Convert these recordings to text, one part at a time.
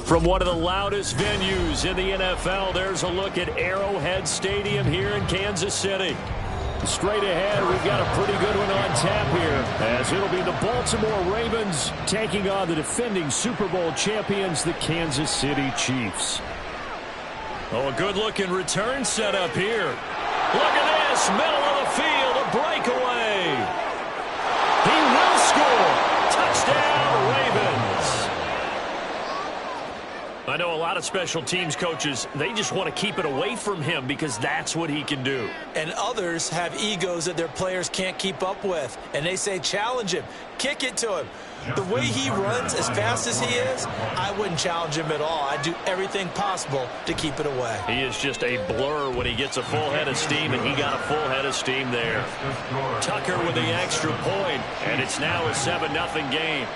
From one of the loudest venues in the NFL, there's a look at Arrowhead Stadium here in Kansas City. Straight ahead, we've got a pretty good one on tap here, as it'll be the Baltimore Ravens taking on the defending Super Bowl champions, the Kansas City Chiefs. Oh, a good-looking return set up here. Look at this, middle of the field, a breakaway. He will score. Touchdown, Ravens. I know a lot of special teams coaches, they just want to keep it away from him because that's what he can do. And others have egos that their players can't keep up with. And they say, challenge him, kick it to him. The way he runs as fast as he is, I wouldn't challenge him at all. I'd do everything possible to keep it away. He is just a blur when he gets a full head of steam, and he got a full head of steam there. Tucker with the extra point, and it's now a 7-0 game.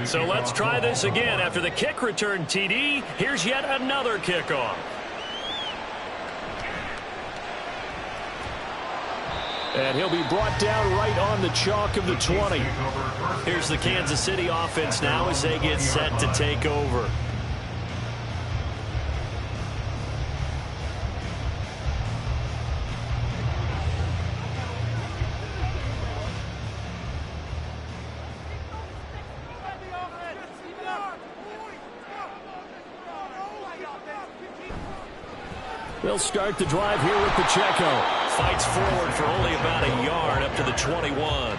So let's try this again. After the kick return TD, here's yet another kickoff. And he'll be brought down right on the chalk of the 20. Here's the Kansas City offense now as they get set to take over. They'll start the drive here with Pacheco. Fights forward for only about a yard up to the 21.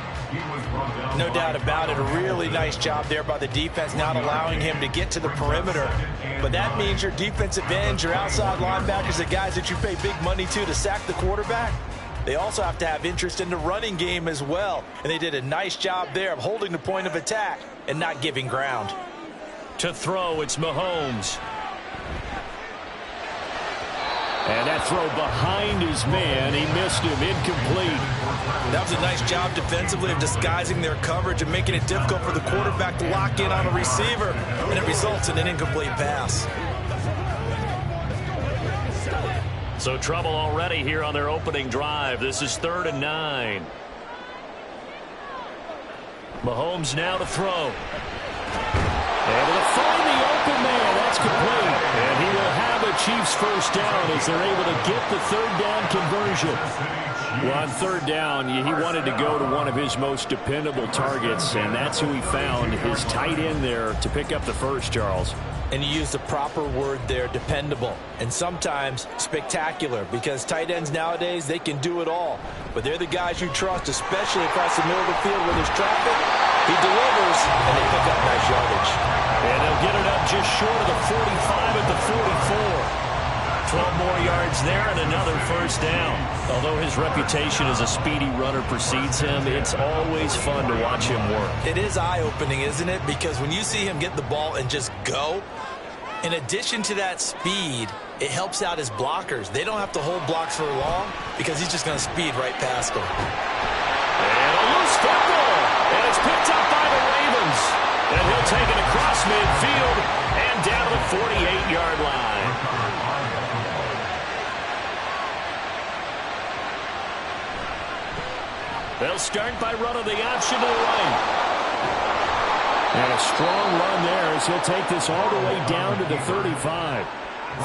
No doubt about it. A really nice job there by the defense, not allowing him to get to the perimeter. But that means your defensive ends, your outside linebackers, the guys that you pay big money to sack the quarterback, they also have to have interest in the running game as well. And they did a nice job there of holding the point of attack and not giving ground. To throw, it's Mahomes. And that throw behind his man, he missed him, incomplete. That was a nice job defensively of disguising their coverage and making it difficult for the quarterback to lock in on a receiver, and it results in an incomplete pass. So trouble already here on their opening drive. This is 3rd and 9. Mahomes now to throw. Able to find the open man. That's complete. And he will have a Chiefs first down as they're able to get the 3rd down conversion. Well, on 3rd down, he wanted to go to one of his most dependable targets, and that's who he found, his tight end there, to pick up the first, Charles. And you use the proper word there, dependable, and sometimes spectacular, because tight ends nowadays, they can do it all. But they're the guys you trust, especially across the middle of the field where there's traffic. He delivers, and they pick up nice yardage. And they'll get it up just short of the 45 at the 44. 12 more yards there and another first down. Although his reputation as a speedy runner precedes him, it's always fun to watch him work. It is eye-opening, isn't it? Because when you see him get the ball and just go, in addition to that speed, it helps out his blockers. They don't have to hold blocks for long because he's just going to speed right past them. And a loose football. And it's picked up by the Ravens. And he'll take it across midfield and down to the 48-yard line. They'll start by running the option to the right. And a strong run there as he'll take this all the way down to the 35.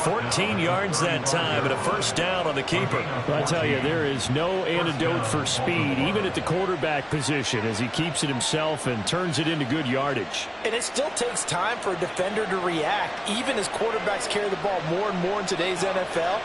14 yards that time and a first down on the keeper. Well, I tell you, there is no antidote for speed, even at the quarterback position, as he keeps it himself and turns it into good yardage. And it still takes time for a defender to react, even as quarterbacks carry the ball more and more in today's NFL.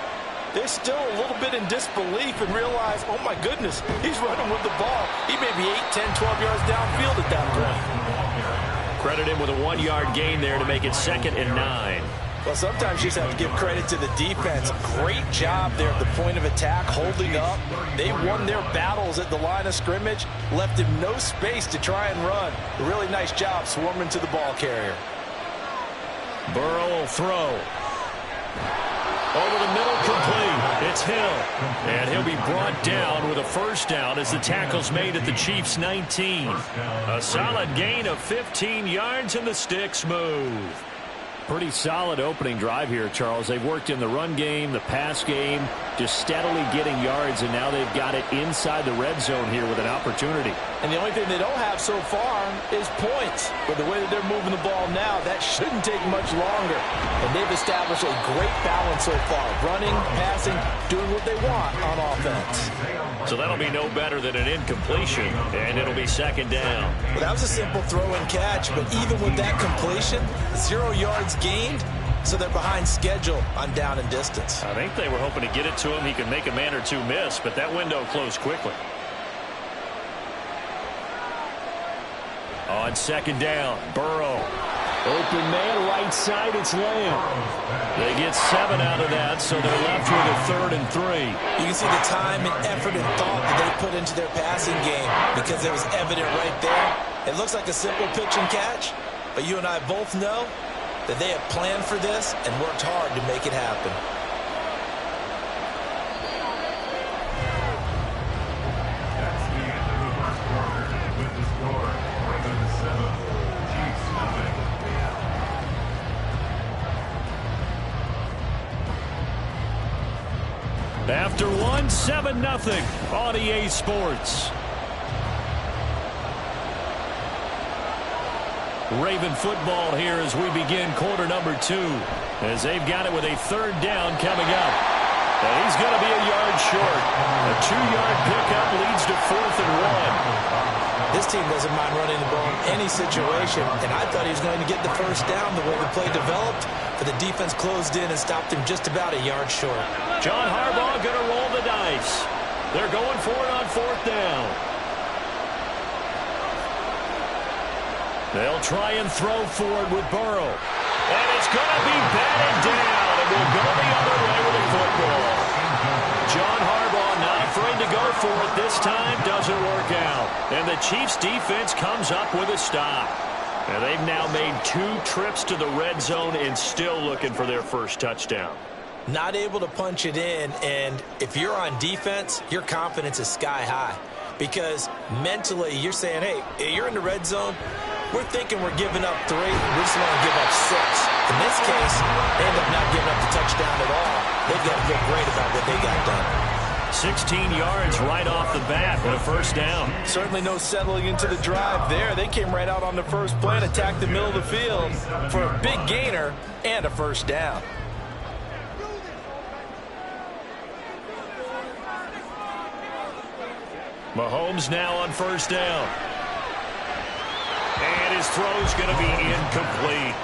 They're still a little bit in disbelief and realize, oh my goodness, he's running with the ball. He may be 8, 10, 12 yards downfield at that point. Credit him with a 1-yard gain there to make it 2nd and 9. Well, sometimes you just have to give credit to the defense. Great job there at the point of attack, holding up. They won their battles at the line of scrimmage, left him no space to try and run. A really nice job swarming to the ball carrier. Burrow will throw. Over the middle, complete. It's Hill. And he'll be brought down with a first down as the tackle's made at the Chiefs' 19. A solid gain of 15 yards, and the sticks move. Pretty solid opening drive here, Charles. They've worked in the run game, the pass game, just steadily getting yards, and now they've got it inside the red zone here with an opportunity. And the only thing they don't have so far is points. But the way that they're moving the ball now, that shouldn't take much longer. And they've established a great balance so far. Running, passing, doing what they want on offense. So that'll be no better than an incompletion, and it'll be second down. Well, that was a simple throw and catch, but even with that completion, 0 yards gained, so they're behind schedule on down and distance. I think they were hoping to get it to him. He could make a man or two miss, but that window closed quickly. On second down, Burrow. Open man, right side, it's Lamb. They get 7 out of that, so they're left with a 3rd and 3. You can see the time and effort and thought that they put into their passing game because it was evident right there. It looks like a simple pitch and catch, but you and I both know that they have planned for this and worked hard to make it happen. After 7-0 on EA Sports. Raven football here as we begin quarter number 2. As they've got it with a 3rd down coming up. And he's going to be a yard short. A 2-yard pickup leads to 4th and 1. This team doesn't mind running the ball in any situation, and I thought he was going to get the first down the way the play developed, but the defense closed in and stopped him just about a yard short. John Harbaugh going to roll the dice. They're going for it on 4th down. They'll try and throw forward with Burrow. And it's going to be batted down, and we'll go the other way with the football. John Harbaugh not afraid to go for it this time. Doesn't work out. And the Chiefs defense comes up with a stop. And they've now made 2 trips to the red zone and still looking for their first touchdown. Not able to punch it in, and if you're on defense, your confidence is sky high. Because mentally, you're saying, hey, you're in the red zone. We're thinking we're giving up 3. We just want to give up 6. In this case, they end up not giving up the touchdown at all. They've got to feel great about what they got done. 16 yards right off the bat with a first down. Certainly no settling into the drive there. They came right out on the first play and attacked the middle of the field for a big gainer and a first down. Mahomes now on first down. And his throw's going to be incomplete.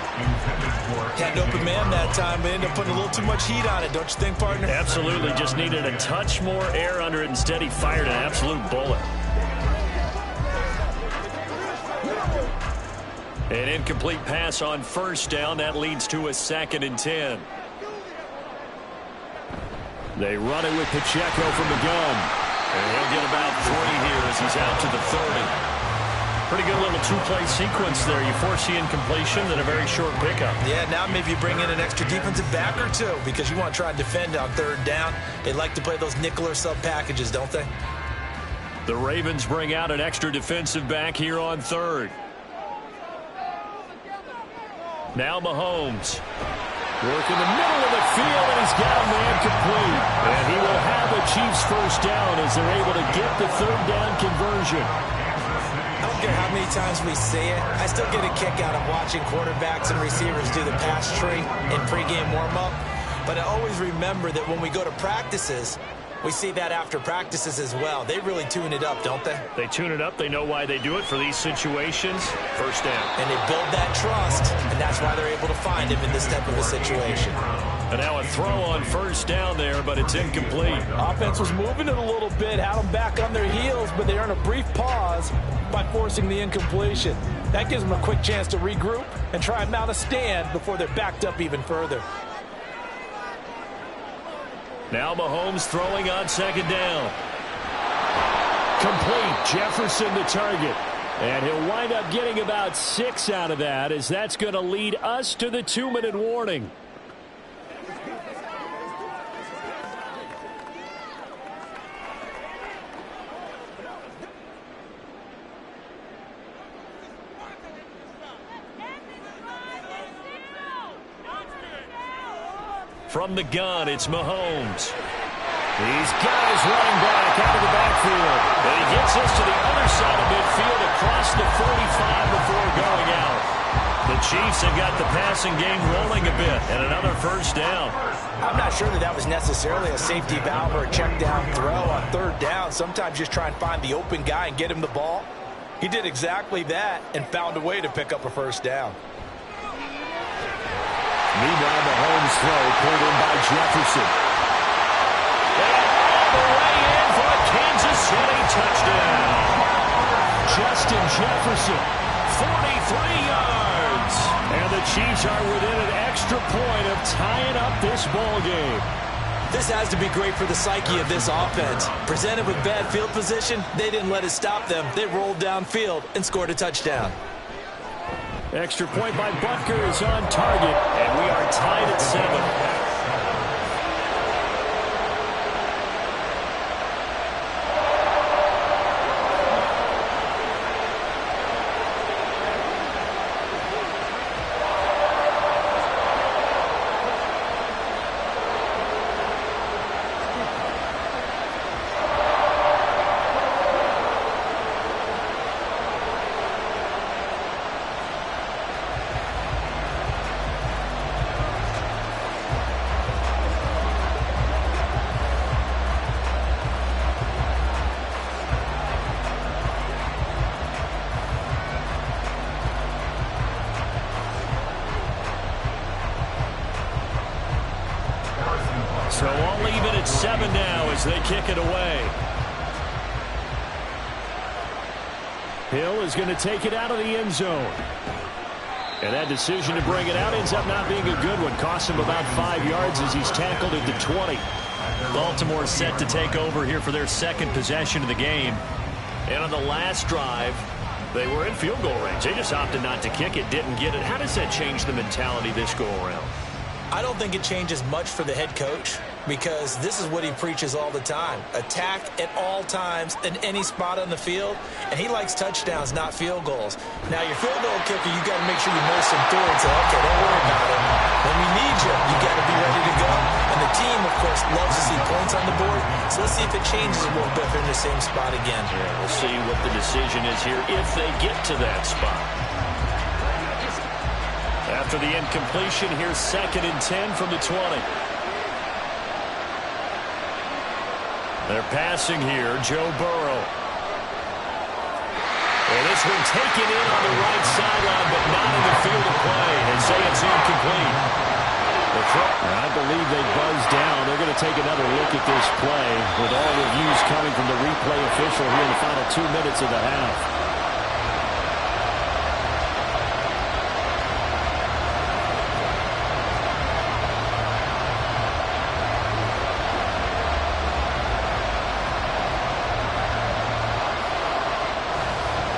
Had an open man that time, but ended up putting a little too much heat on it, don't you think, partner? Absolutely. Just needed a touch more air under it. Instead, he fired an absolute bullet. An incomplete pass on first down. That leads to a 2nd and 10. They run it with Pacheco from the gun. And he'll get about 3 here as he's out to the 30. Pretty good little 2-play sequence there. You force the incompletion, then a very short pickup. Yeah, now maybe you bring in an extra defensive back or 2 because you want to try and defend on 3rd down. They like to play those nickel or sub packages, don't they? The Ravens bring out an extra defensive back here on 3rd. Now Mahomes. Work in the middle of the field, and he's got a man complete. And he will have a Chiefs first down as they're able to get the 3rd down conversion. I don't care how many times we say it, I still get a kick out of watching quarterbacks and receivers do the pass tree in pregame warm-up. But I always remember that when we go to practices, we see that after practices as well. They really tune it up, don't they? They tune it up. They know why they do it for these situations. First down. And they build that trust, and that's why they're able to find him in this type of a situation. And now a throw on first down there, but it's incomplete. Offense was moving it a little bit, had them back on their heels, but they earned a brief pause by forcing the incompletion. That gives them a quick chance to regroup and try and mount a stand before they're backed up even further. Now Mahomes throwing on second down. Complete. Jefferson the target. And he'll wind up getting about 6 out of that, as that's going to lead us to the 2-minute warning. From the gun, it's Mahomes. He's got his running back out of the backfield. And he gets us to the other side of midfield across the 45 before going out. The Chiefs have got the passing game rolling a bit, and another first down. I'm not sure that was necessarily a safety valve or a check down throw on third down. Sometimes just try and find the open guy and get him the ball. He did exactly that and found a way to pick up a first down. Meanwhile, Mahomes' throw pulled in by Jefferson. And all the way in for a Kansas City touchdown. Justin Jefferson, 43 yards. And the Chiefs are within an extra point of tying up this ball game. This has to be great for the psyche of this offense. Presented with bad field position, they didn't let it stop them. They rolled downfield and scored a touchdown. Extra point by Butker is on target, and we are tied at 7. So all even at 7 now as they kick it away. Hill is going to take it out of the end zone. And that decision to bring it out ends up not being a good one. Costs him about 5 yards as he's tackled at the 20. Baltimore set to take over here for their second possession of the game. And on the last drive, they were in field goal range. They just opted not to kick it, didn't get it. How does that change the mentality this go around? I don't think it changes much for the head coach, because this is what he preaches all the time. Attack at all times in any spot on the field, and he likes touchdowns, not field goals. Now, your field goal kicker, you got to make sure you nurse him through and say, okay, don't worry about it. When we need you, you got to be ready to go. And the team, of course, loves to see points on the board, so let's see if it changes a little bit if they're in the same spot again. Yeah, we'll see what the decision is here if they get to that spot. After the incompletion, here's 2nd and 10 from the 20. They're passing here, Joe Burrow. And this one taken in on the right sideline, but not in the field of play. They say it's incomplete. I believe they buzzed down. They're going to take another look at this play with all reviews coming from the replay official here in the final 2 minutes of the half.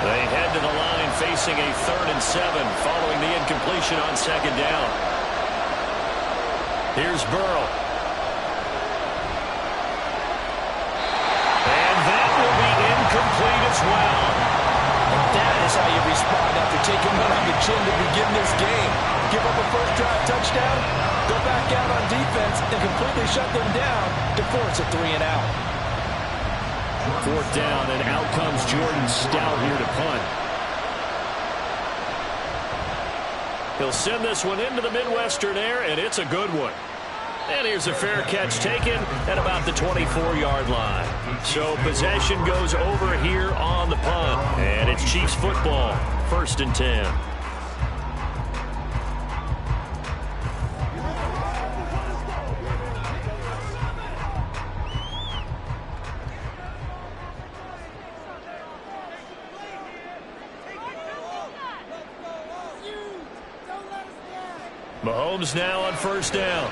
They head to the line facing a 3rd and 7 following the incompletion on 2nd down. Here's Burrow. And that will be incomplete as well. And that is how you respond after taking one on the chin to begin this game. Give up a first drive touchdown, go back out on defense, and completely shut them down to force a 3 and out. 4th down, and out comes Jordan Stout here to punt. He'll send this one into the Midwestern air, and it's a good one. And here's a fair catch taken at about the 24-yard line. So possession goes over here on the punt, and it's Chiefs football, 1st and 10. Mahomes now on first down.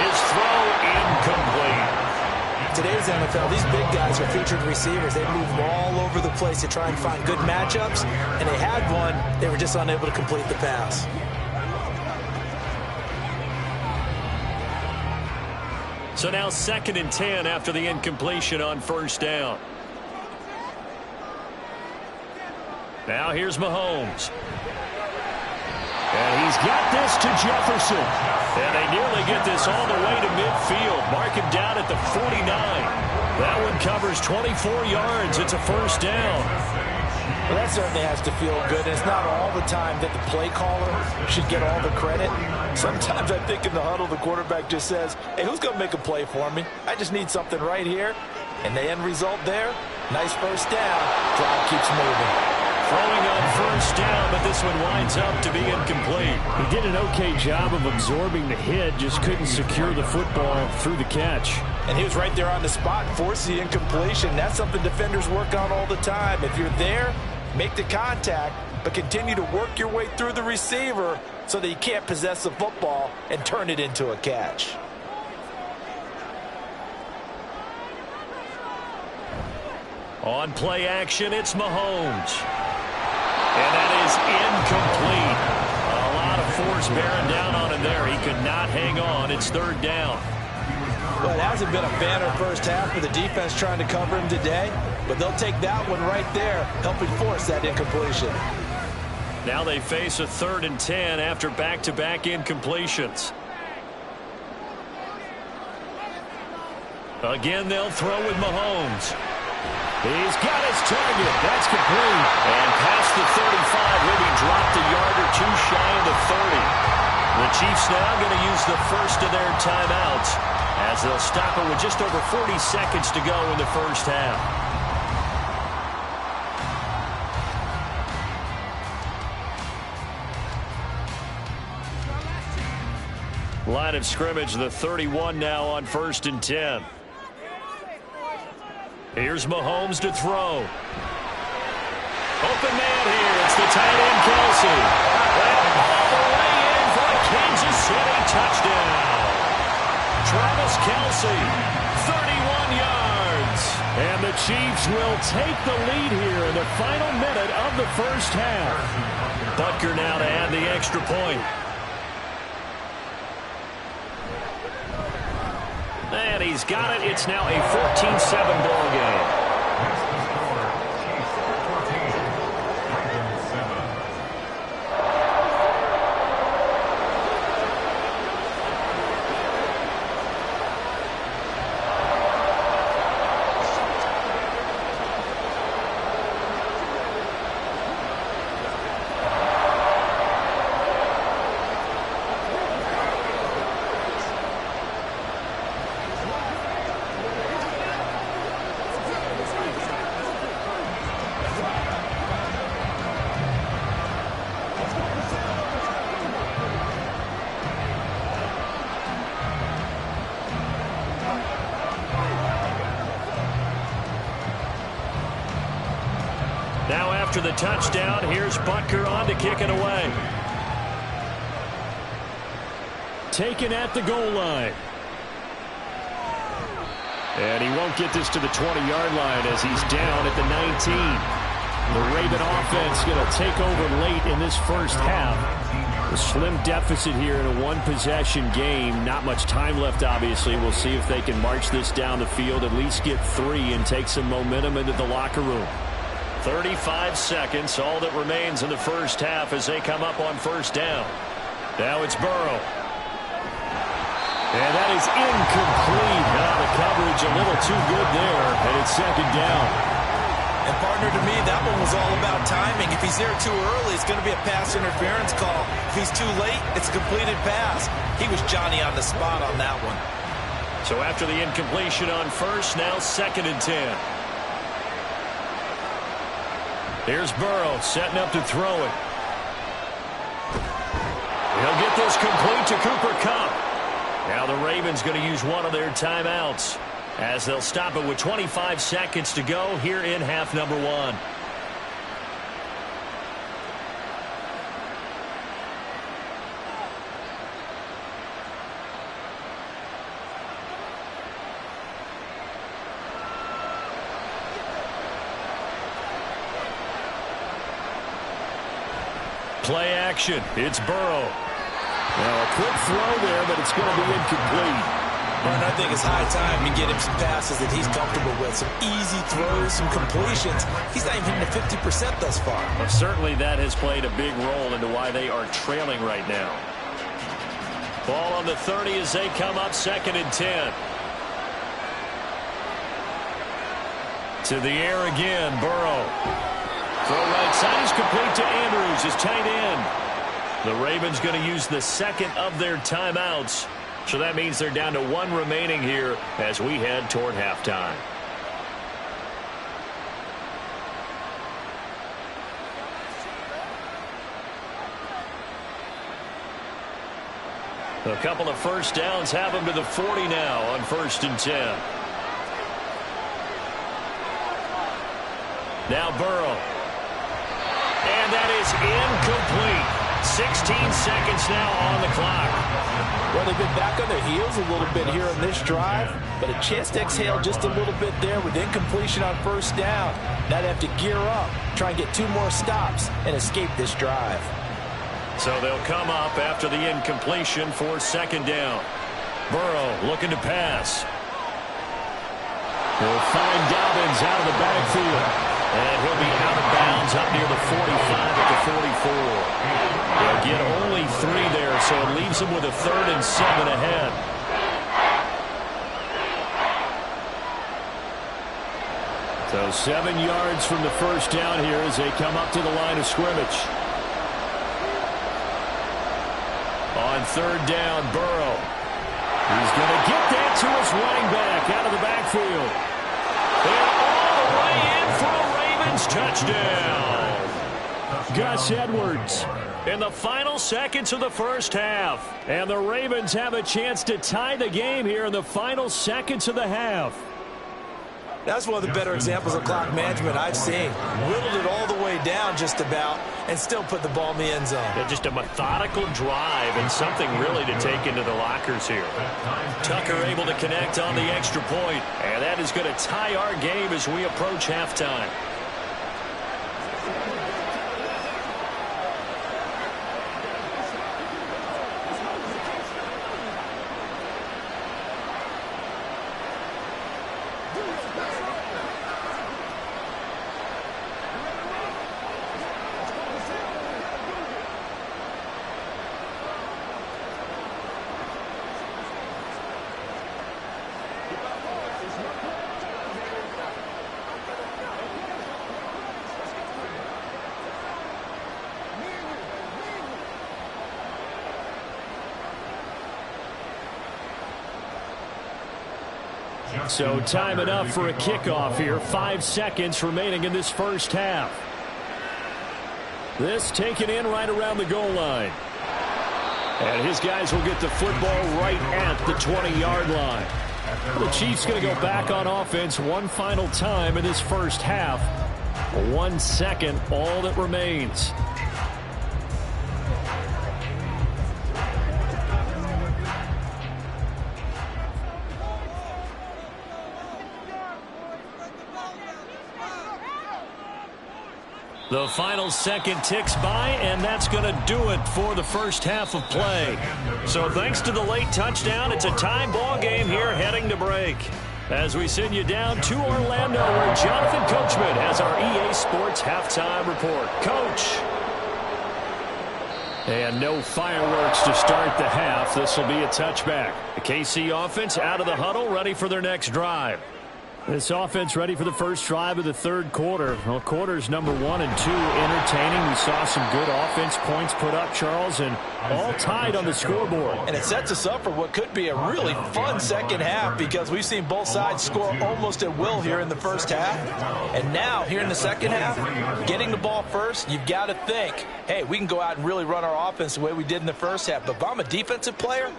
His throw incomplete. Today's NFL, these big guys are featured receivers. They move all over the place to try and find good matchups, and they had one. They were just unable to complete the pass. So now 2nd and 10 after the incompletion on first down. Now here's Mahomes. And he's got this to Jefferson. And they nearly get this all the way to midfield. Mark him down at the 49. That one covers 24 yards. It's a first down. Well, that certainly has to feel good. It's not all the time that the play caller should get all the credit. Sometimes I think in the huddle, the quarterback just says, hey, who's going to make a play for me? I just need something right here. And the end result there, nice first down. Drive keeps moving. Throwing on first down, but this one winds up to be incomplete. He did an okay job of absorbing the hit, just couldn't secure the football through the catch. And he was right there on the spot, forced the incompletion. That's something defenders work on all the time. If you're there, make the contact, but continue to work your way through the receiver so that you can't possess the football and turn it into a catch. On play action, it's Mahomes. And that is incomplete. A lot of force bearing down on him there. He could not hang on. It's 3rd down. Well, it hasn't been a banner first half for the defense trying to cover him today, but they'll take that one right there, helping force that incompletion. Now they face a 3rd and 10 after back-to-back incompletions. Again, they'll throw with Mahomes. He's got his target. That's complete. And past the 35, will be dropped a yard or two shy of the 30. The Chiefs now going to use the first of their timeouts as they'll stop it with just over 40 seconds to go in the first half. Line of scrimmage, the 31 now on 1st and 10. Here's Mahomes to throw. Open man here. It's the tight end, Kelsey. And all the way in for a Kansas City touchdown. Travis Kelsey, 31 yards. And the Chiefs will take the lead here in the final minute of the first half. Butker now to add the extra point. And he's got it. It's now a 14-7 ball game. Now after the touchdown, here's Butker on to kick it away. Taken at the goal line. And he won't get this to the 20-yard line as he's down at the 19. The Raven offense going to take over late in this first half. A slim deficit here in a one-possession game. Not much time left, obviously. We'll see if they can march this down the field, at least get 3, and take some momentum into the locker room. 35 seconds, all that remains in the first half as they come up on first down. Now it's Burrow. And that is incomplete. Now the coverage a little too good there, and it's 2nd down. And partner, to me, that one was all about timing. If he's there too early, it's going to be a pass interference call. If he's too late, it's a completed pass. He was Johnny on the spot on that one. So after the incompletion on first, now 2nd and 10. Here's Burrow setting up to throw it. He'll get this complete to Cooper Kupp. Now the Ravens going to use one of their timeouts as they'll stop it with 25 seconds to go here in half number 1. Play action. It's Burrow. Now a quick throw there, but it's going to be incomplete. And I think it's high time to get him some passes that he's comfortable with. Some easy throws, some completions. He's not even hitting the 50% thus far. Well, certainly that has played a big role into why they are trailing right now. Ball on the 30 as they come up 2nd and 10. To the air again, Burrow. Throw right side is complete to Andrews, his tight end. The Ravens going to use the second of their timeouts. So that means they're down to 1 remaining here as we head toward halftime. A couple of first downs have them to the 40 now on 1st and 10. Now Burrow. And that is incomplete. 16 seconds now on the clock. Well, they've been back on their heels a little bit here on this drive, but a chance to exhale just a little bit there with incompletion on 1st down. Now they have to gear up, try and get 2 more stops, and escape this drive. So they'll come up after the incompletion for 2nd down. Burrow looking to pass. He'll find Dobbins out of the backfield. And he'll be out of bounds up near the 45 at the 44. They'll get only 3 there, so it leaves them with a 3rd and 7 ahead. So 7 yards from the first down here as they come up to the line of scrimmage. On 3rd down, Burrow. He's going to get that to his running back out of the backfield. And all the way in for a Ravens touchdown. Gus Edwards in the final seconds of the first half. And the Ravens have a chance to tie the game here in the final seconds of the half. That's one of the better examples of clock management I've seen. Whittled it all the way down just about and still put the ball in the end zone. Yeah, just a methodical drive and something really to take into the lockers here. Tucker able to connect on the extra point, and that is going to tie our game as we approach halftime. So time enough for a kickoff here. 5 seconds remaining in this first half. This taken in right around the goal line. And his guys will get the football right at the 20-yard line. The Chiefs going to go back on offense one final time in this first half. 1 second, all that remains. The final second ticks by, and that's going to do it for the first half of play. So thanks to the late touchdown, it's a tie ball game here heading to break. As we send you down to Orlando, where Jonathan Coachman has our EA Sports halftime report. Coach. And no fireworks to start the half. This will be a touchback. The KC offense out of the huddle, ready for their next drive. This offense ready for the first drive of the third quarter. Well, quarters number 1 and 2 entertaining. We saw some good offense points put up, Charles, and all tied on the scoreboard. And it sets us up for what could be a really fun second half because we've seen both sides score almost at will here in the first half. And now, here in the second half, getting the ball first, you've got to think, hey, we can go out and really run our offense the way we did in the first half. But if I'm a defensive player,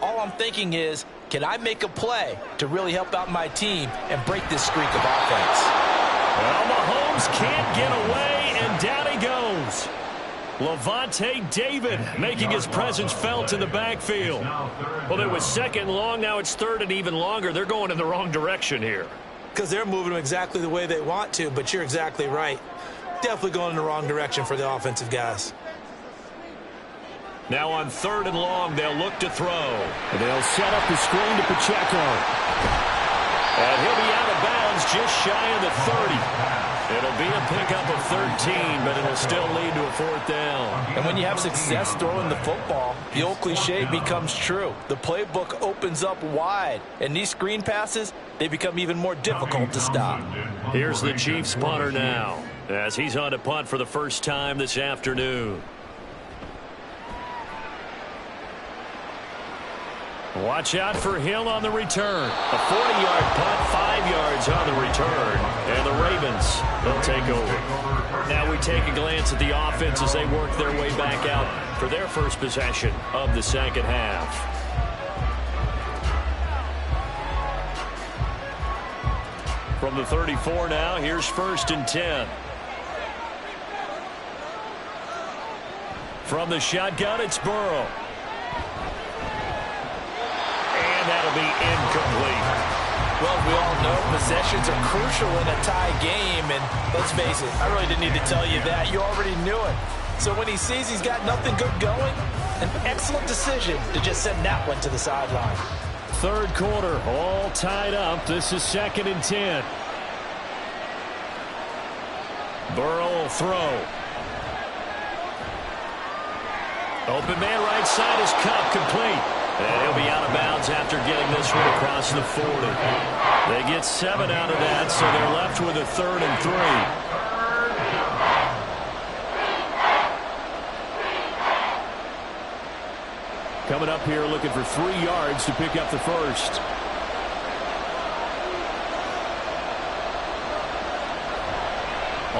all I'm thinking is, can I make a play to really help out my team and break this streak of offense? Well, Mahomes can't get away, and down he goes. Levante David making his presence felt in the backfield. Well, it was second long. Now it's third and even longer. They're going in the wrong direction here. Because they're moving them exactly the way they want to, but you're exactly right. Definitely going in the wrong direction for the offensive guys. Now on 3rd and long, they'll look to throw. They'll set up the screen to Pacheco. And he'll be out of bounds just shy of the 30. It'll be a pickup of 13, but it'll still lead to a 4th down. And when you have success throwing the football, the old cliche becomes true. The playbook opens up wide, and these screen passes, they become even more difficult to stop. Here's the Chiefs punter now, as he's on to punt for the first time this afternoon. Watch out for Hill on the return. A 40-yard punt, 5 yards on the return. And the Ravens will take over. Now we take a glance at the offense as they work their way back out for their first possession of the second half. From the 34 now, here's 1st and 10. From the shotgun, it's Burrow. And that'll be incomplete. Well, we all know possessions are crucial in a tie game, and let's face it, I really didn't need to tell you that. You already knew it. So when he sees he's got nothing good going, an excellent decision to just send that one to the sideline. 3rd quarter, all tied up. This is 2nd and 10. Burrow will throw. Open man right side is Cup, complete. And he'll be out of bounds after getting this one across the 40. They get 7 out of that, so they're left with a 3rd and 3. Coming up here looking for 3 yards to pick up the first.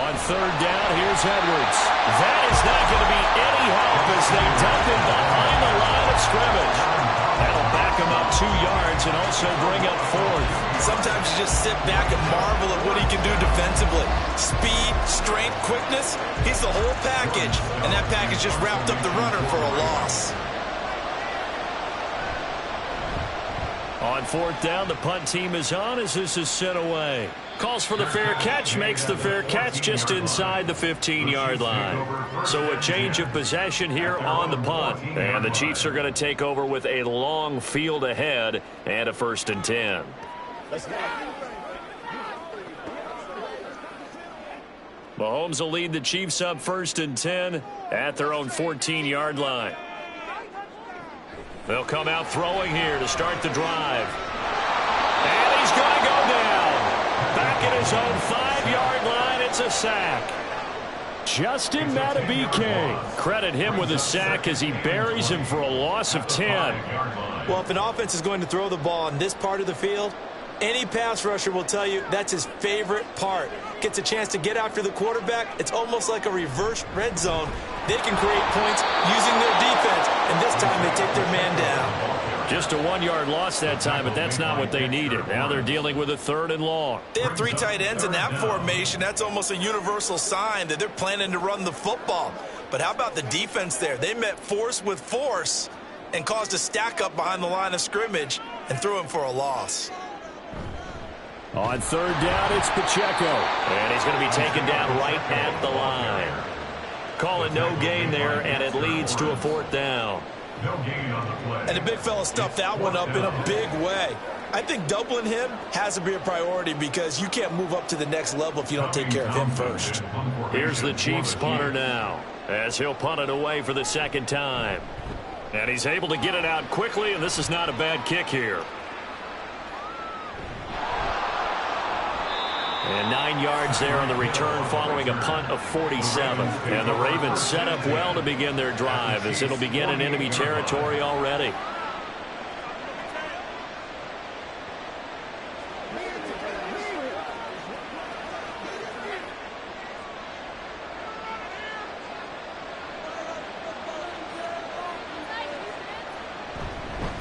On 3rd down, here's Edwards. That is not going to be any help as they dump him behind the line of scrimmage. That'll back him up 2 yards and also bring up 4th. Sometimes you just sit back and marvel at what he can do defensively. Speed, strength, quickness, he's the whole package. And that package just wrapped up the runner for a loss. On 4th down, the punt team is on as this is sent away. Calls for the fair catch, makes the fair catch just inside the 15-yard line. So a change of possession here on the punt. And the Chiefs are going to take over with a long field ahead and a 1st and 10. Mahomes will lead the Chiefs up 1st and 10 at their own 14-yard line. They'll come out throwing here to start the drive. And he's going to go down. Back at his own 5-yard line, it's a sack. Justin Madubuike. Credit him with a sack as he buries him for a loss of 10. Well, if an offense is going to throw the ball in this part of the field, any pass rusher will tell you that's his favorite part. Gets a chance to get after the quarterback. It's almost like a reverse red zone. They can create points using their defense, and this time they take their man down. Just a 1-yard loss that time, but that's not what they needed. Now they're dealing with a 3rd and long. They have 3 tight ends in that formation. That's almost a universal sign that they're planning to run the football. But how about the defense there? They met force with force and caused a stack up behind the line of scrimmage and threw him for a loss. On 3rd down, it's Pacheco. And he's going to be taken down right at the line. Call it no gain there, and it leads to a 4th down. And the big fella stuffed that one up in a big way. I think doubling him has to be a priority because you can't move up to the next level if you don't take care of him first. Here's the Chiefs punter now as he'll punt it away for the 2nd time. And he's able to get it out quickly, and this is not a bad kick here. And 9 yards there on the return following a punt of 47. And the Ravens set up well to begin their drive as it'll begin in enemy territory already.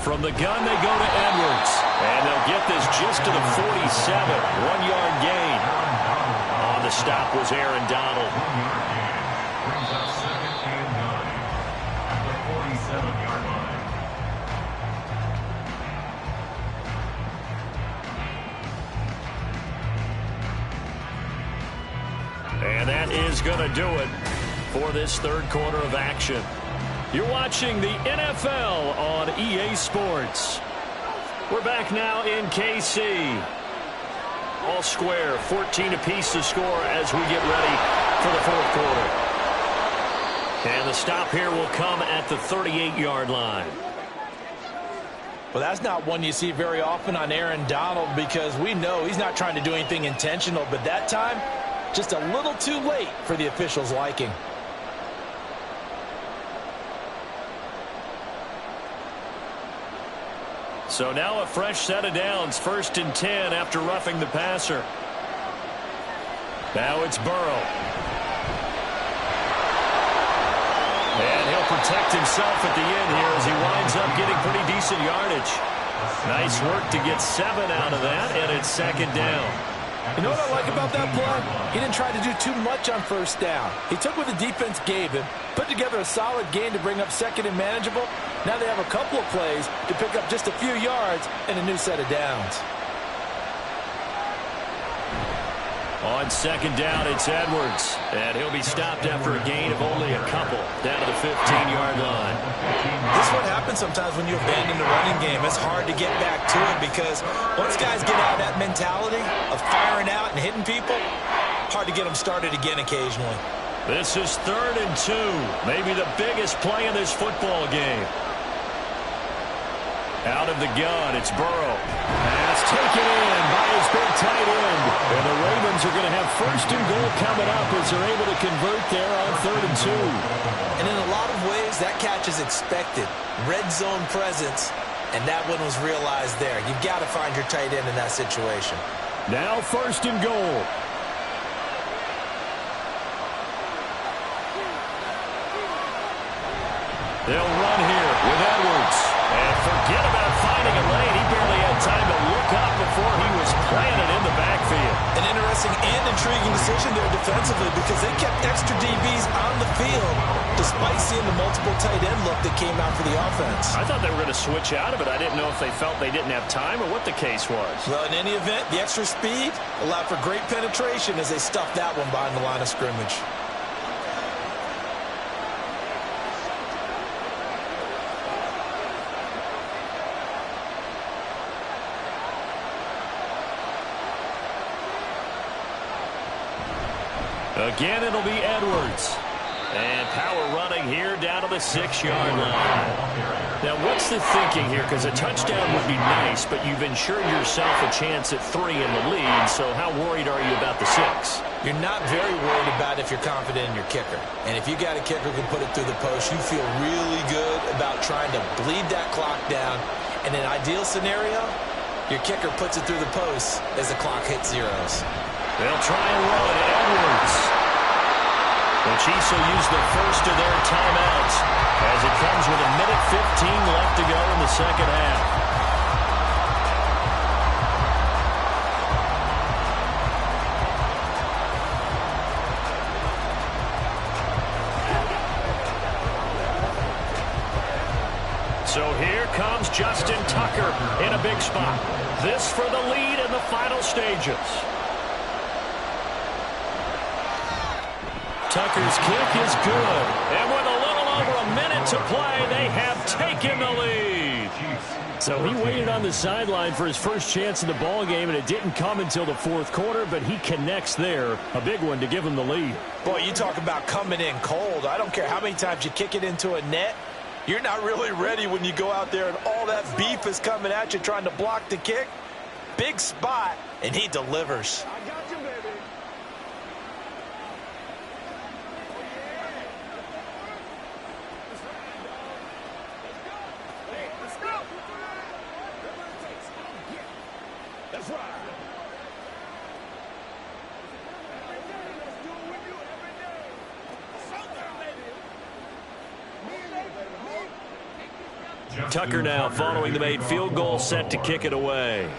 From the gun, they go to Edwards. And they'll get this just to the 47. 1-yard gain. On the stop was Aaron Donald. Brings up 2nd and 9 at the 47-yard line. And that is going to do it for this 3rd quarter of action. You're watching the NFL on EA Sports. We're back now in KC. All square, 14 apiece to score as we get ready for the fourth quarter. And the stop here will come at the 38-yard line. Well, that's not one you see very often on Aaron Donald, because we know he's not trying to do anything intentional, but that time, just a little too late for the officials' liking. So now a fresh set of downs, 1st and 10 after roughing the passer. Now it's Burrow. And he'll protect himself at the end here as he winds up getting pretty decent yardage. Nice work to get 7 out of that, and it's 2nd down. You know what I like about that play? He didn't try to do too much on 1st down. He took what the defense gave him, put together a solid game to bring up 2nd and manageable. Now they have a couple of plays to pick up just a few yards and a new set of downs. On 2nd down, it's Edwards. And he'll be stopped after a gain of only a couple down to the 15-yard line. This is what happens sometimes when you abandon the running game. It's hard to get back to it because once guys get out of that mentality of firing out and hitting people, hard to get them started again occasionally. This is 3rd and 2. Maybe the biggest play in this football game. Out of the gun, it's Burrow. Pass taken in by his big tight end. And the Ravens are going to have 1st and goal coming up as they're able to convert there on 3rd and 2. And in a lot of ways, that catch is expected. Red zone presence, and that one was realized there. You've got to find your tight end in that situation. Now 1st and goal. They'll run here with Edwards. And forget about finding a lane. He barely had time to look up before he was planted in the backfield. An interesting and intriguing decision there defensively because they kept extra DBs on the field despite seeing the multiple tight end look that came out for the offense. I thought they were going to switch out of it. I didn't know if they felt they didn't have time or what the case was. Well, in any event, the extra speed allowed for great penetration as they stuffed that one behind the line of scrimmage. Again, it'll be Edwards. And power running here down to the 6-yard line. Now, what's the thinking here? Because a touchdown would be nice, but you've ensured yourself a chance at 3 in the lead, so how worried are you about the 6? You're not very worried about if you're confident in your kicker. And if you got a kicker who can put it through the post, you feel really good about trying to bleed that clock down. In an ideal scenario, your kicker puts it through the post as the clock hits zeros. They'll try and run Edwards. The Chiefs will use the first of their timeouts as it comes with 1:15 left to go in the 2nd half. So here comes Justin Tucker in a big spot. This for the lead in the final stages. Tucker's kick is good. And with a little over a minute to play, they have taken the lead. So he waited on the sideline for his first chance in the ball game, and it didn't come until the 4th quarter, but he connects there. A big one to give him the lead. Boy, you talk about coming in cold. I don't care how many times you kick it into a net. You're not really ready when you go out there and all that beef is coming at you trying to block the kick. Big spot, and he delivers. I got you, baby. Let's go. That's right. Tucker now following the made field goal, set to kick it away.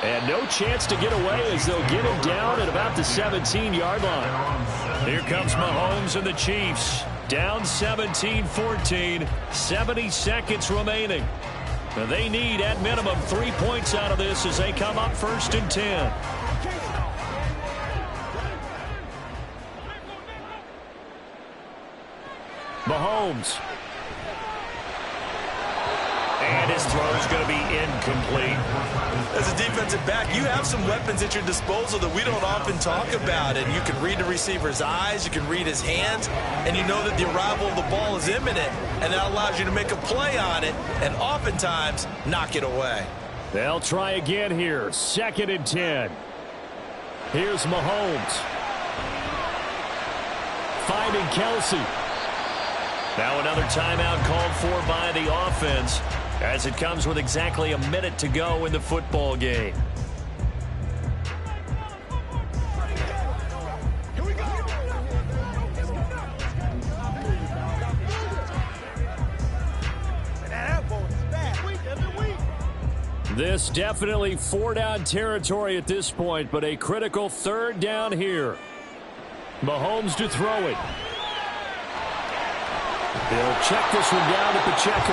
And no chance to get away as they'll get him down at about the 17-yard line. Here comes Mahomes and the Chiefs. Down 17-14, 70 seconds remaining. Now they need, at minimum, 3 points out of this as they come up 1st and 10. Mahomes. And his throw is going to be incomplete. As a defensive back, you have some weapons at your disposal that we don't often talk about. And you can read the receiver's eyes, you can read his hands, and you know that the arrival of the ball is imminent. And that allows you to make a play on it and oftentimes knock it away. They'll try again here. 2nd and 10. Here's Mahomes. Finding Kelsey. Now another timeout called for by the offense, as it comes with exactly a minute to go in the football game. This definitely 4-down territory at this point, but a critical 3rd down here. Mahomes to throw it. He'll check this one down to Pacheco.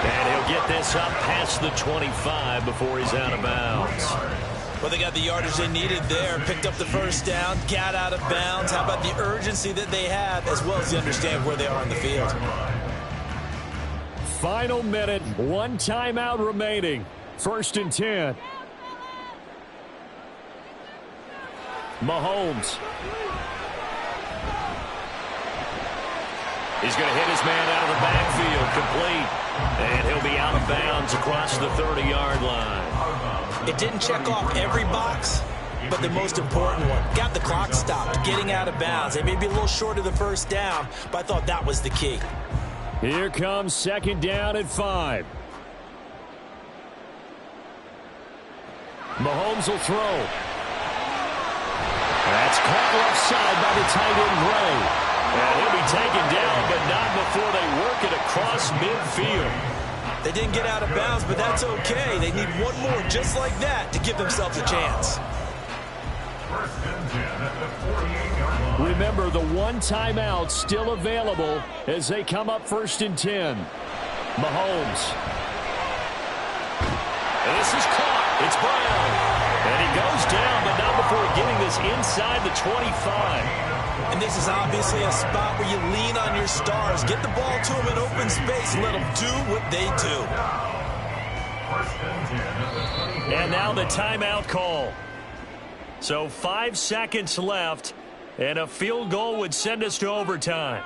And he'll get this up past the 25 before he's out of bounds. Well, they got the yardage they needed there, picked up the 1st down, got out of bounds. How about the urgency that they have, as well as they understand where they are on the field? Final minute, 1 timeout remaining. 1st and 10. Mahomes. He's going to hit his man out of the backfield, complete. And he'll be out of bounds across the 30-yard line. It didn't check off every box, but the most important one. Got the clock stopped, getting out of bounds. They may be a little short of the 1st down, but I thought that was the key. Here comes 2nd down at 5. Mahomes will throw. That's caught left side by the tight end Gray. And he'll be taken down, but not before they work it across midfield. They didn't get out of bounds, but that's okay. They need one more just like that to give themselves a chance. Remember, the 1 timeout still available as they come up 1st and 10. Mahomes. And this is caught. It's Brown. And he goes down, but not before getting this inside the 25. And this is obviously a spot where you lean on your stars. Get the ball to them in open space. Let them do what they do. And now the timeout call. So 5 seconds left, and a field goal would send us to overtime.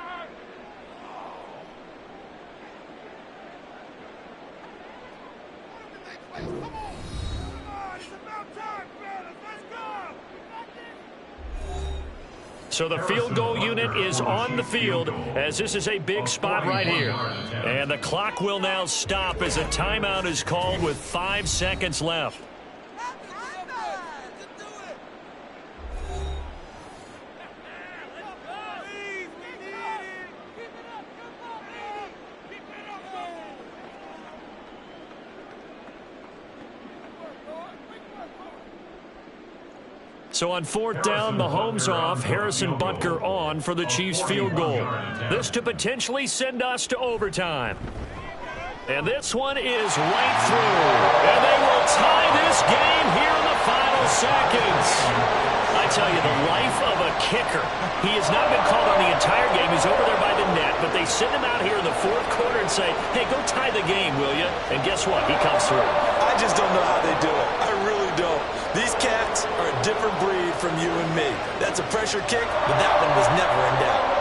So the field goal unit is on the field, as this is a big spot right here. And the clock will now stop as a timeout is called with 5 seconds left. So on 4th down, Mahomes off, Harrison Butker on for the Chiefs field goal. This to potentially send us to overtime. And this one is right through. And they will tie this game here in the final seconds. I tell you, the life of a kicker. He has not been called on the entire game. He's over there by the net, but they send him out here in the 4th quarter and say, hey, go tie the game, will you? And guess what? He comes through. I just don't know how they do it. I really don't. These cats are a different breed from you and me. That's a pressure kick, but that one was never in doubt.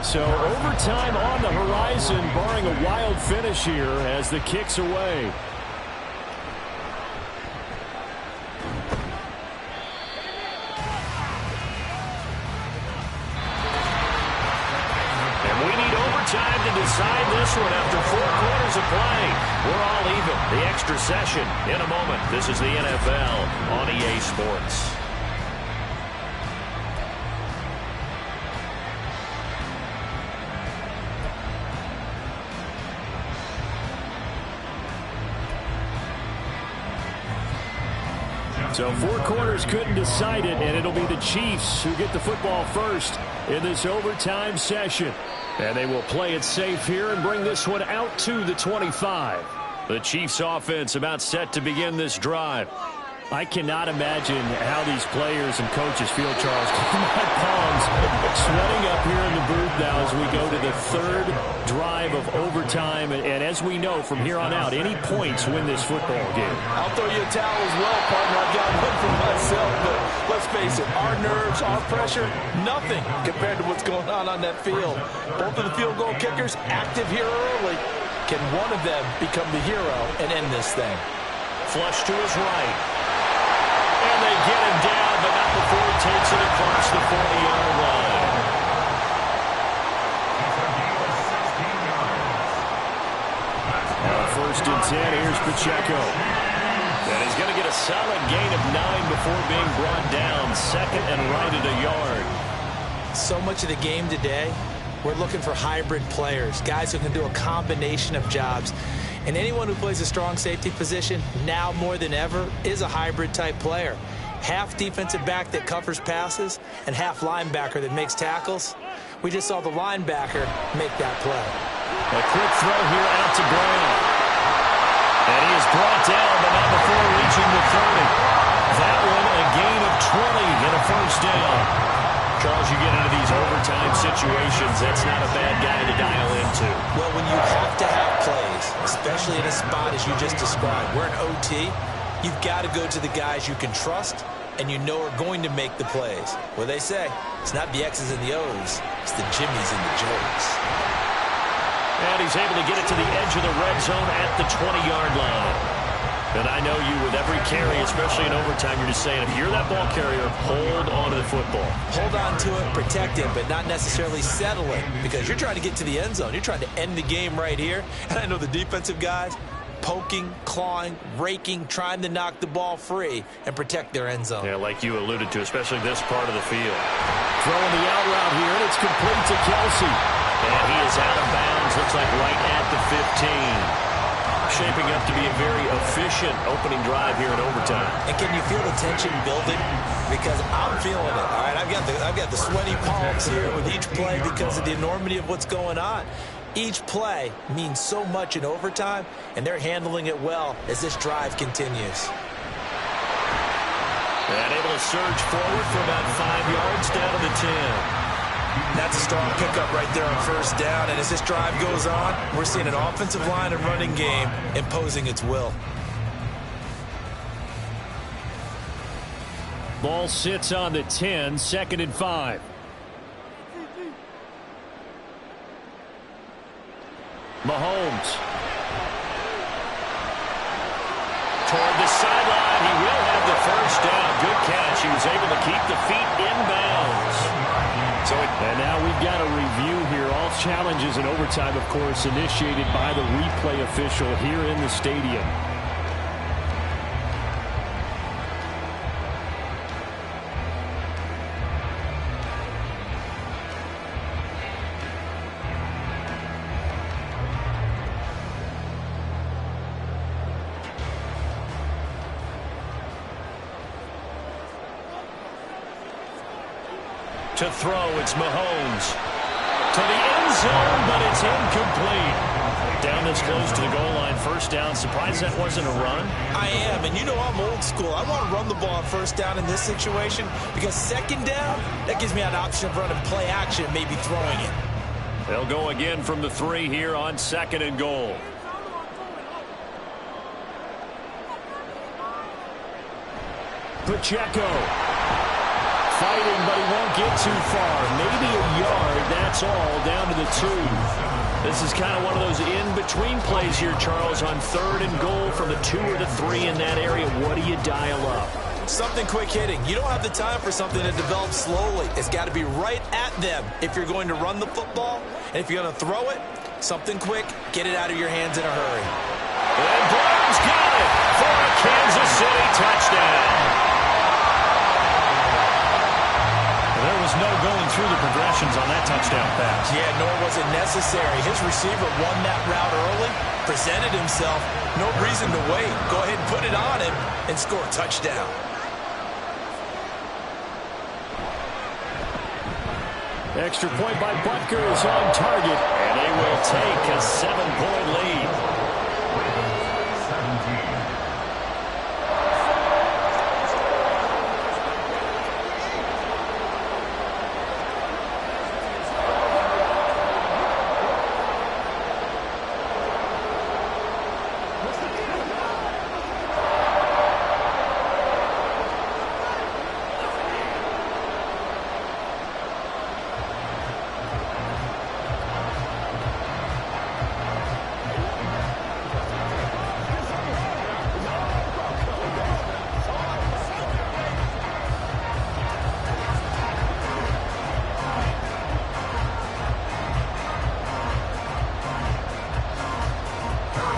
So overtime on the horizon, barring a wild finish here as the kick's away. And we need overtime to decide this one after 4 quarters of play. We're all even. The extra session in a moment. This is the NFL on EA Sports. So 4 quarters couldn't decide it, and it'll be the Chiefs who get the football first in this overtime session. And they will play it safe here and bring this one out to the 25. The Chiefs offense about set to begin this drive. I cannot imagine how these players and coaches feel, Charles. My palms sweating up here in the booth now as we go to the 3rd drive of overtime. And as we know, from here on out, any points win this football game. I'll throw you a towel as well, partner. I've got one for myself, but let's face it, our nerves, our pressure, nothing compared to what's going on that field. Both of the field goal kickers active here early. Can one of them become the hero and end this thing? Flush to his right. And they get him down, but not before he takes it across the 40-yard line. First and 10, here's Pacheco. And he's going to get a solid gain of 9 before being brought down. 2nd and right at a yard. So much of the game today, we're looking for hybrid players, guys who can do a combination of jobs. And anyone who plays a strong safety position, now more than ever, is a hybrid-type player. Half defensive back that covers passes and half linebacker that makes tackles. We just saw the linebacker make that play. A quick throw here out to Brown. And he is brought down, but not before reaching the 30. That one, a gain of 20 and a first down. Charles, you get into these overtime situations, that's not a bad guy to dial into. Well, when you have to have plays, especially in a spot as you just described, we're in OT, you've got to go to the guys you can trust and you know are going to make the plays. What they say, it's not the X's and the O's, it's the Jimmies and the Joes. And he's able to get it to the edge of the red zone at the 20-yard line. And I know you, with every carry, especially in overtime, you're just saying, if you're that ball carrier, hold on to the football. Hold on to it, protect it, but not necessarily settle it, because you're trying to get to the end zone. You're trying to end the game right here. And I know the defensive guys poking, clawing, raking, trying to knock the ball free and protect their end zone. Yeah, like you alluded to, especially this part of the field. Throwing the out route here, and it's complete to Kelsey. And he is out of bounds, looks like right at the 15. Shaping up to be a very efficient opening drive here in overtime. And can you feel the tension building? Because I'm feeling it. All right, I've got the sweaty palms here with each play because of the enormity of what's going on. Each play means so much in overtime, and they're handling it well as this drive continues. And able to surge forward for about 5 yards down to the 10. That's a strong pickup right there on first down. And as this drive goes on, we're seeing an offensive line and running game imposing its will. Ball sits on the 10, 2nd and 5. Mahomes. Toward the sideline. He will have the first down. Good catch. He was able to keep the feet inbounds. And now we've got a review here. All challenges in overtime, of course, initiated by the replay official here in the stadium. To throw, it's Mahomes. To the end zone, but it's incomplete. Down this close to the goal line, first down. Surprised that wasn't a run? I am, and you know I'm old school. I want to run the ball on first down in this situation because second down, that gives me an option of running play action and maybe throwing it. They'll go again from the 3 here on 2nd and goal. Pacheco. Fighting, but he won't get too far. Maybe a yard, that's all, down to the 2. This is kind of one of those in-between plays here, Charles, on 3rd and goal from the 2 or the 3 in that area. What do you dial up? Something quick hitting. You don't have the time for something to develop slowly. It's got to be right at them if you're going to run the football. And if you're going to throw it, something quick, get it out of your hands in a hurry. And Brown's got it for a Kansas City touchdown. There was no going through the progressions on that touchdown pass. Yeah, nor was it necessary. His receiver won that route early, presented himself, no reason to wait. Go ahead and put it on him and score a touchdown. Extra point by Butker is on target, and they will take a 7-point lead.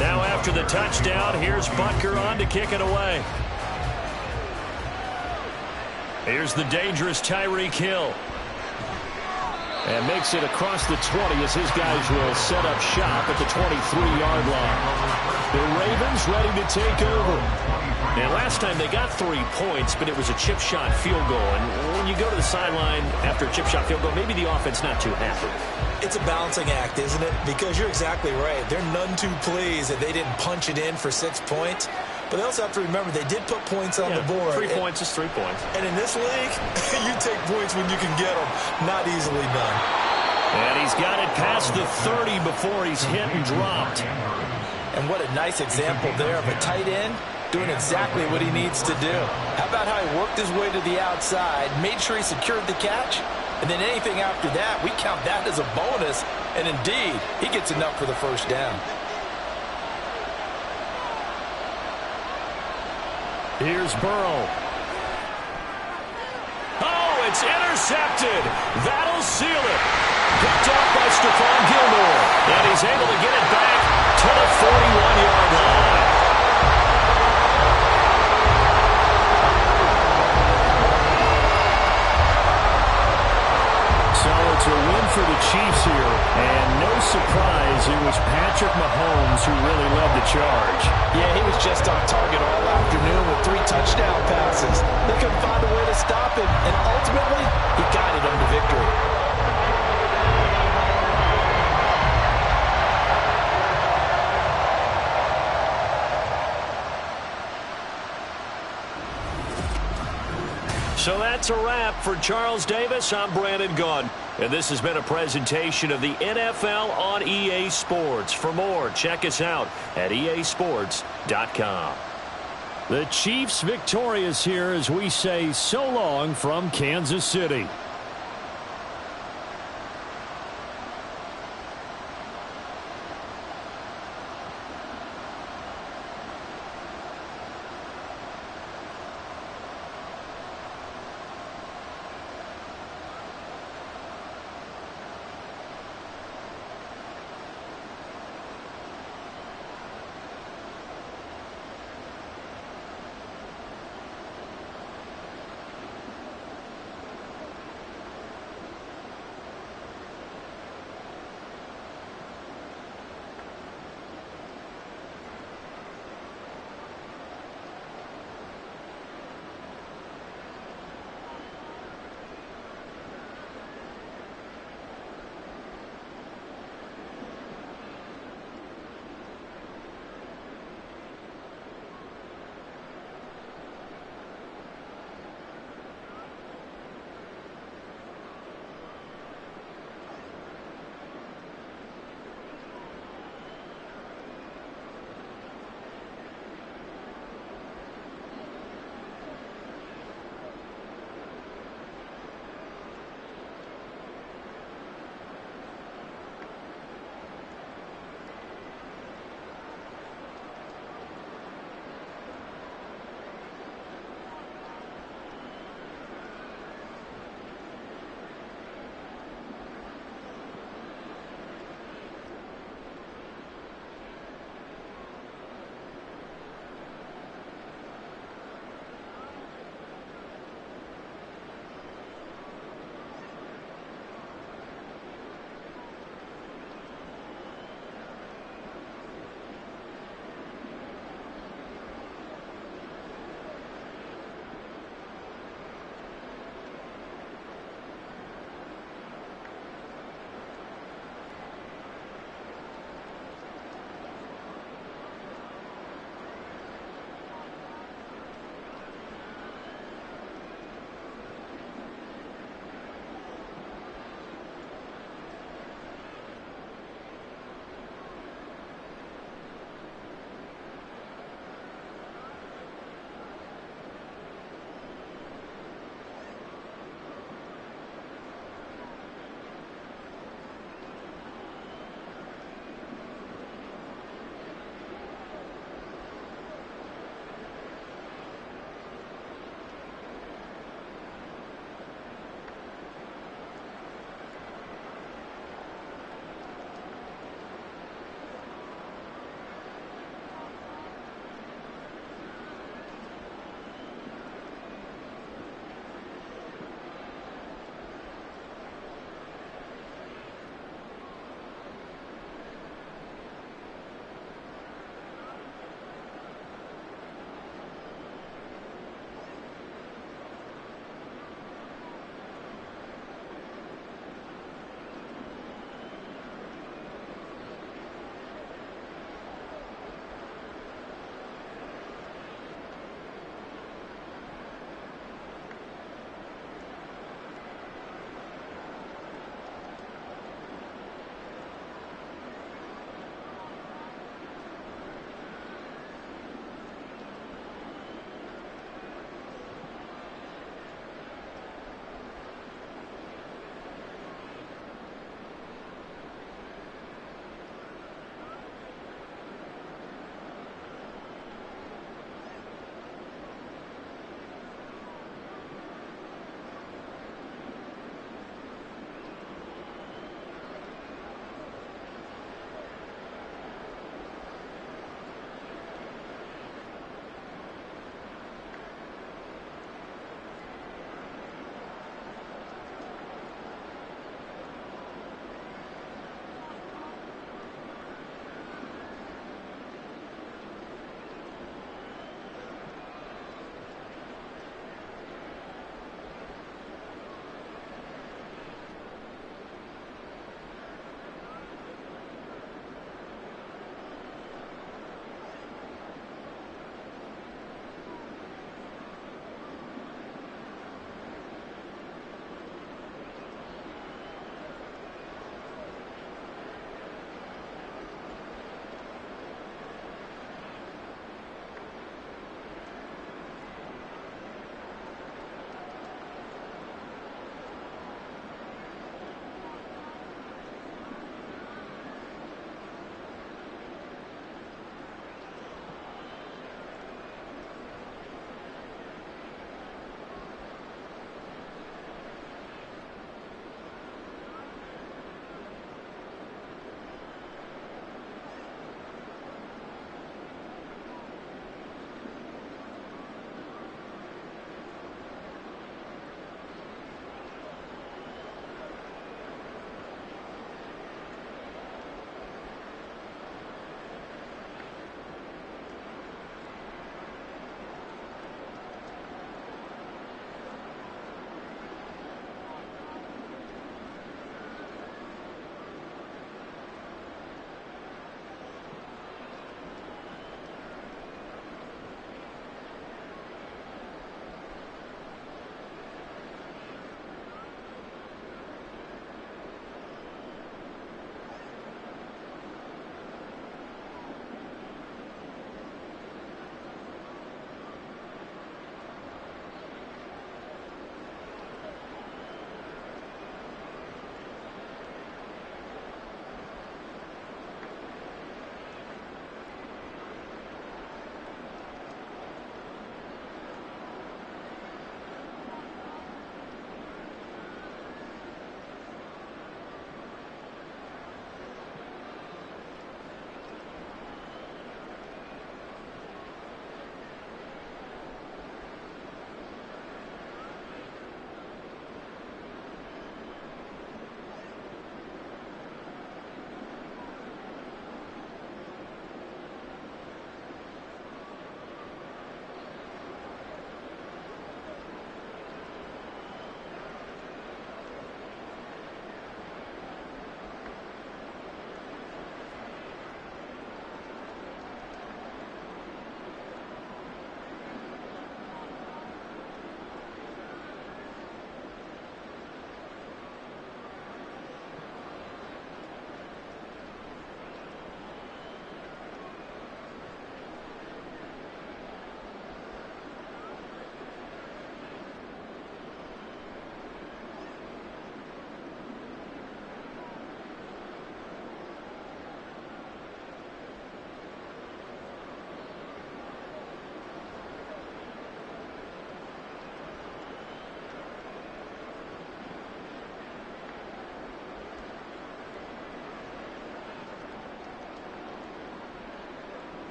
Now after the touchdown, here's Butker on to kick it away. Here's the dangerous Tyreek Hill. And makes it across the 20 as his guys will set up shop at the 23-yard line. The Ravens ready to take over. And last time they got 3 points, but it was a chip shot field goal. And when you go to the sideline after a chip shot field goal, maybe the offense not too happy. It's a balancing act, isn't it? Because you're exactly right. They're none too pleased that they didn't punch it in for 6 points. But they also have to remember they did put points on the board. 3 points is 3 points. And in this league, you take points when you can get them. Not easily done. And he's got it past the 30 before he's hit and dropped. And what a nice example there of a tight end doing exactly what he needs to do. How about how he worked his way to the outside, made sure he secured the catch, and then anything after that, we count that as a bonus. And indeed, he gets enough for the first down. Here's Burrow. Oh, it's intercepted. That'll seal it. Picked off by Stephon Gilmore. And he's able to get it back to the 41-yard line. So it's a win for the Chiefs here, and no surprise, it was Patrick Mahomes who really led the charge. Yeah, he was just on target all afternoon with 3 touchdown passes. They couldn't find a way to stop him, and ultimately, he guided them to victory. So that's a wrap for Charles Davis. I'm Brandon Gunn. And this has been a presentation of the NFL on EA Sports. For more, check us out at easports.com. The Chiefs victorious here as we say so long from Kansas City.